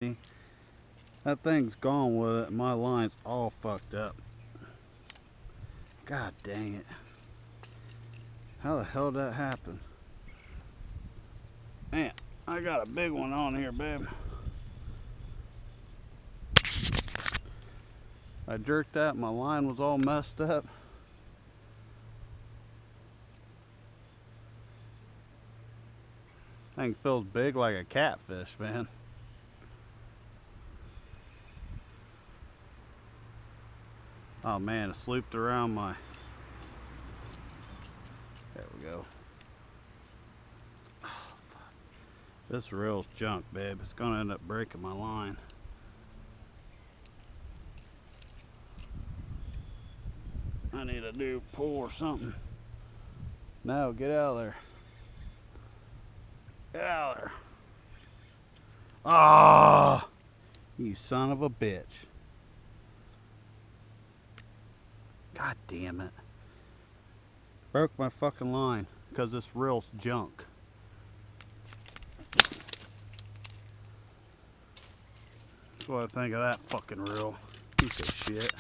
That thing's gone with it. My line's all fucked up. God dang it. How the hell did that happen? Man, I got a big one on here, babe. I jerked that, my line was all messed up. Thing feels big like a catfish, man. Oh man, it's looped around my... There we go. Oh, this reel's junk, babe. It's gonna end up breaking my line. I need a new pull or something. No, get out of there. Get out of there. Ah, oh, you son of a bitch. God damn it. Broke my fucking line because this reel's junk. That's what I think of that fucking reel. Piece of shit.